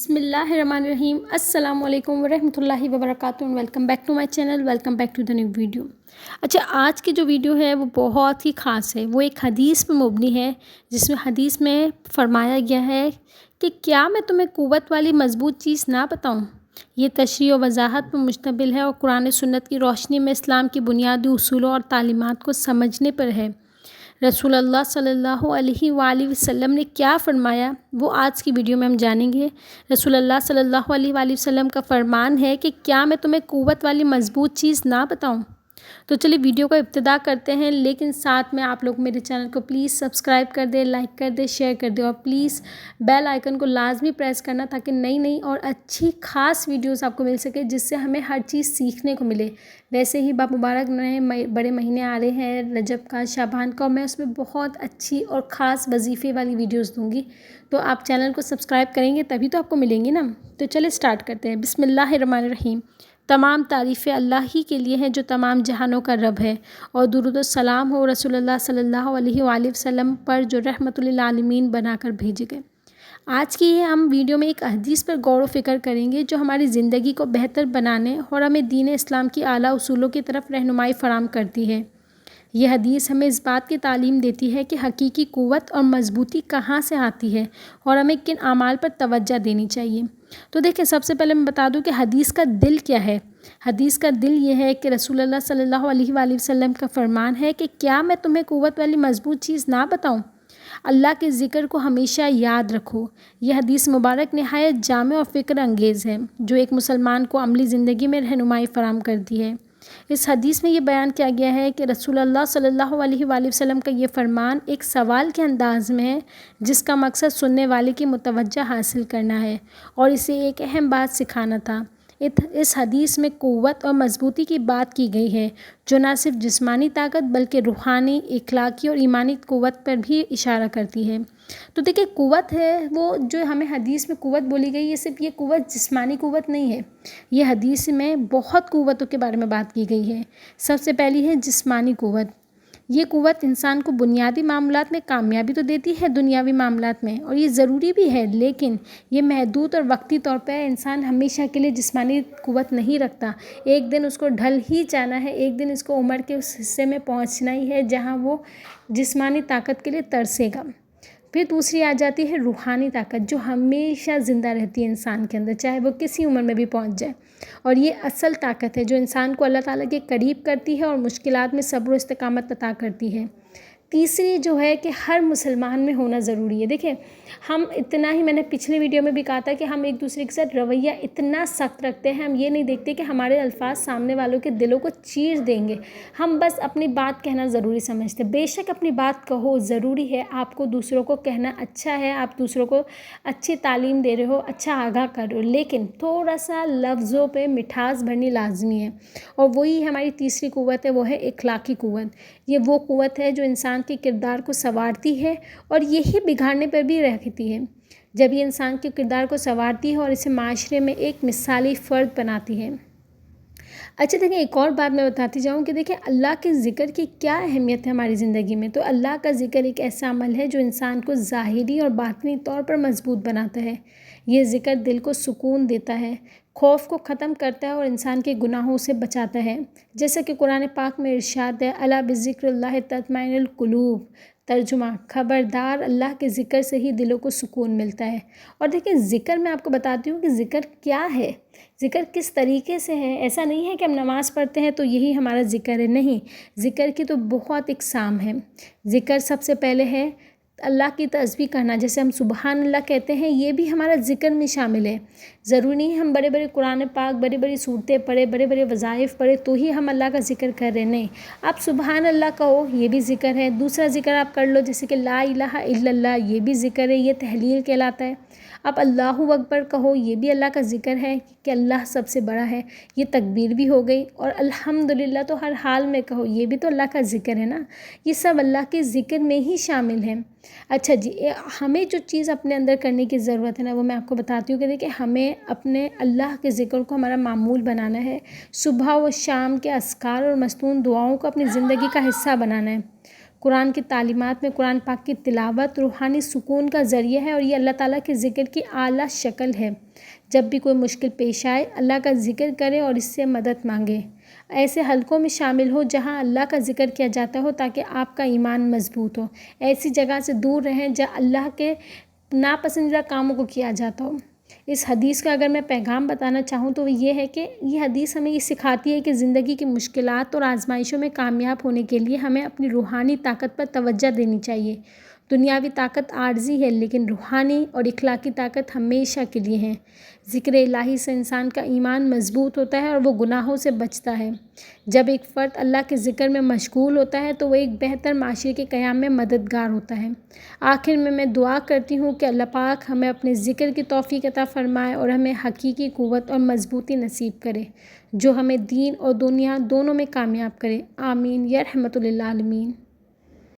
بسم اللہ الرحمن الرحیم السلام علیکم ورحمۃ اللہ وبرکاتہ welcome back to my channel welcome back to the new video. اچھا، آج کی جو ویڈیو ہے وہ بہت ہی خاص ہے۔ وہ ایک حدیث پہ مبنی ہے جس میں حدیث میں فرمایا گیا ہے کہ کیا میں تمہیں قوت والی مضبوط چیز نہ بتاؤں۔ یہ تشریح و وضاحت پر مشتمل ہے اور قرآن سنت کی روشنی میں اسلام کی بنیادی اصولوں اور تعلیمات کو سمجھنے پر ہے۔ رسول اللہ صلی اللہ علیہ وآلہ وسلم نے کیا فرمایا وہ آج کی ویڈیو میں ہم جانیں گے۔ رسول اللہ صلی اللہ علیہ وآلہ وسلم کا فرمان ہے کہ کیا میں تمہیں قوت والی مضبوط چیز نہ بتاؤں۔ تو چلیے ویڈیو کا ابتدا کرتے ہیں، لیکن ساتھ میں آپ لوگ میرے چینل کو پلیز سبسکرائب کر دیں، لائک کر دیں، شیئر کر دیں اور پلیز بیل آئیکن کو لازمی پریس کرنا تاکہ نئی نئی اور اچھی خاص ویڈیوز آپ کو مل سکے جس سے ہمیں ہر چیز سیکھنے کو ملے۔ ویسے ہی مبارک نئے بڑے مہینے آ رہے ہیں، رجب کا، شعبان کا، اور میں اس میں بہت اچھی اور خاص وظیفے والی ویڈیوز دوں گی، تو آپ چینل کو سبسکرائب کریں گے تبھی تو آپ کو ملیں گی نا۔ تو چلے اسٹارٹ کرتے ہیں۔ بسم اللہ الرحمن الرحیم۔ تمام تعریفیں اللہ ہی کے لیے ہیں جو تمام جہانوں کا رب ہے، اور درود و سلام ہو رسول اللہ صلی اللہ علیہ وآلہ وسلم پر جو رحمت للعالمین بنا کر بھیجے گئے۔ آج کی ہم ویڈیو میں ایک حدیث پر غور و فکر کریں گے جو ہماری زندگی کو بہتر بنانے اور ہمیں دین اسلام کی اعلیٰ اصولوں کی طرف رہنمائی فراہم کرتی ہے۔ یہ حدیث ہمیں اس بات کی تعلیم دیتی ہے کہ حقیقی قوت اور مضبوطی کہاں سے آتی ہے اور ہمیں کن اعمال پر توجہ دینی چاہیے۔ تو دیکھیں، سب سے پہلے میں بتا دوں کہ حدیث کا دل کیا ہے۔ حدیث کا دل یہ ہے کہ رسول اللہ صلی اللہ علیہ وآلہ وسلم کا فرمان ہے کہ کیا میں تمہیں قوت والی مضبوط چیز نہ بتاؤں۔ اللہ کے ذکر کو ہمیشہ یاد رکھو۔ یہ حدیث مبارک نہایت جامع اور فکر انگیز ہے جو ایک مسلمان کو عملی زندگی میں رہنمائی فراہم کرتی ہے۔ اس حدیث میں یہ بیان کیا گیا ہے کہ رسول اللہ صلی اللہ علیہ وآلہ وسلم کا یہ فرمان ایک سوال کے انداز میں ہے جس کا مقصد سننے والے کی متوجہ حاصل کرنا ہے اور اسے ایک اہم بات سکھانا تھا۔ اس حدیث میں قوت اور مضبوطی کی بات کی گئی ہے جو نہ صرف جسمانی طاقت بلکہ روحانی، اخلاقی اور ایمانی قوت پر بھی اشارہ کرتی ہے۔ تو دیکھیں، قوت ہے وہ جو ہمیں حدیث میں قوت بولی گئی، یہ صرف یہ قوت جسمانی قوت نہیں ہے۔ یہ حدیث میں بہت قوتوں کے بارے میں بات کی گئی ہے۔ سب سے پہلی ہے جسمانی قوت۔ یہ قوت انسان کو بنیادی معاملات میں کامیابی تو دیتی ہے، دنیاوی معاملات میں، اور یہ ضروری بھی ہے، لیکن یہ محدود اور وقتی طور پہ انسان ہمیشہ کے لیے جسمانی قوت نہیں رکھتا۔ ایک دن اس کو ڈھل ہی جانا ہے، ایک دن اس کو عمر کے اس حصے میں پہنچنا ہی ہے جہاں وہ جسمانی طاقت کے لیے ترسے گا۔ پھر دوسری آ جاتی ہے روحانی طاقت جو ہمیشہ زندہ رہتی ہے انسان کے اندر، چاہے وہ کسی عمر میں بھی پہنچ جائے، اور یہ اصل طاقت ہے جو انسان کو اللہ تعالیٰ کے قریب کرتی ہے اور مشکلات میں صبر و استقامت عطا کرتی ہے۔ تیسری جو ہے کہ ہر مسلمان میں ہونا ضروری ہے۔ دیکھیں، ہم اتنا ہی، میں نے پچھلے ویڈیو میں بھی کہا تھا کہ ہم ایک دوسرے کے ساتھ رویہ اتنا سخت رکھتے ہیں، ہم یہ نہیں دیکھتے کہ ہمارے الفاظ سامنے والوں کے دلوں کو چیر دیں گے، ہم بس اپنی بات کہنا ضروری سمجھتے ہیں۔ بے شک اپنی بات کہو، ضروری ہے، آپ کو دوسروں کو کہنا اچھا ہے، آپ دوسروں کو اچھی تعلیم دے رہے ہو، اچھا آگاہ کر رہے ہو، لیکن تھوڑا سا لفظوں پہ مٹھاس بھرنی لازمی ہے، اور وہی ہماری تیسری قوت ہے، وہ ہے اخلاقی قوت۔ یہ وہ قوت ہے جو انسان کے کردار کو سنوارتی ہے اور یہی بگاڑنے پر بھی رہتی ہے۔ جب یہ انسان کے کردار کو سنوارتی ہے اور اسے معاشرے میں ایک مثالی فرد بناتی ہے۔ اچھا دیکھیں، ایک اور بات میں بتاتی جاؤں کہ دیکھیں اللہ کے ذکر کی کیا اہمیت ہے ہماری زندگی میں۔ تو اللہ کا ذکر ایک ایسا عمل ہے جو انسان کو ظاہری اور باطنی طور پر مضبوط بناتا ہے۔ یہ ذکر دل کو سکون دیتا ہے، خوف کو ختم کرتا ہے اور انسان کے گناہوں سے بچاتا ہے، جیسا کہ قرآن پاک میں ارشاد ہے، الا بذکر اللہ تطمئن القلوب۔ ترجمہ: خبردار، اللہ کے ذکر سے ہی دلوں کو سکون ملتا ہے۔ اور دیکھیں، ذکر میں آپ کو بتاتی ہوں کہ ذکر کیا ہے، ذکر کس طریقے سے ہے۔ ایسا نہیں ہے کہ ہم نماز پڑھتے ہیں تو یہی ہمارا ذکر ہے، نہیں، ذکر کی تو بہت اقسام ہے۔ ذکر سب سے پہلے ہے اللہ کی تسبیح کرنا، جیسے ہم سبحان اللہ کہتے ہیں، یہ بھی ہمارا ذکر میں شامل ہے۔ ضروری نہیں ہم بڑے بڑے قرآن پاک، بڑی بڑی صورتیں پڑھے، بڑے بڑے وظائف پڑھے تو ہی ہم اللہ کا ذکر کر رہے ہیں، نہیں، آپ سبحان اللہ کہو، یہ بھی ذکر ہے۔ دوسرا ذکر آپ کر لو جیسے کہ لا الہ الا اللہ، یہ بھی ذکر ہے، یہ تحلیل کہلاتا ہے۔ آپ اللہ اکبر کہو، یہ بھی اللہ کا ذکر ہے کہ اللہ سب سے بڑا ہے، یہ تکبیر بھی ہو گئی۔ اور الحمدللہ تو ہر حال میں کہو، یہ بھی تو اللہ کا ذکر ہے نا، یہ سب اللہ کے ذکر میں ہی شامل ہیں۔ اچھا جی، ہمیں جو چیز اپنے اندر کرنے کی ضرورت ہے نا، وہ میں آپ کو بتاتی ہوں کہ دیکھیں، ہمیں اپنے اللہ کے ذکر کو ہمارا معمول بنانا ہے، صبح و شام کے اذکار اور مستون دعاؤں کو اپنی زندگی کا حصہ بنانا ہے۔ قرآن کی تعلیمات میں قرآن پاک کی تلاوت روحانی سکون کا ذریعہ ہے اور یہ اللہ تعالیٰ کے ذکر کی اعلیٰ شکل ہے۔ جب بھی کوئی مشکل پیش آئے اللہ کا ذکر کرے اور اس سے مدد مانگے۔ ایسے حلقوں میں شامل ہو جہاں اللہ کا ذکر کیا جاتا ہو تاکہ آپ کا ایمان مضبوط ہو۔ ایسی جگہ سے دور رہیں جہاں اللہ کے ناپسندیدہ کاموں کو کیا جاتا ہو۔ اس حدیث کا اگر میں پیغام بتانا چاہوں تو وہ یہ ہے کہ یہ حدیث ہمیں یہ سکھاتی ہے کہ زندگی کی مشکلات اور آزمائشوں میں کامیاب ہونے کے لیے ہمیں اپنی روحانی طاقت پر توجہ دینی چاہیے۔ دنیاوی طاقت عارضی ہے لیکن روحانی اور اخلاقی طاقت ہمیشہ کے لیے ہے۔ ذکر الہی سے انسان کا ایمان مضبوط ہوتا ہے اور وہ گناہوں سے بچتا ہے۔ جب ایک فرد اللہ کے ذکر میں مشغول ہوتا ہے تو وہ ایک بہتر معاشرے کے قیام میں مددگار ہوتا ہے۔ آخر میں دعا کرتی ہوں کہ اللہ پاک ہمیں اپنے ذکر کی توفیق عطا فرمائے اور ہمیں حقیقی قوت اور مضبوطی نصیب کرے جو ہمیں دین اور دنیا دونوں میں کامیاب کرے۔ آمین یا رحمت للعالمین۔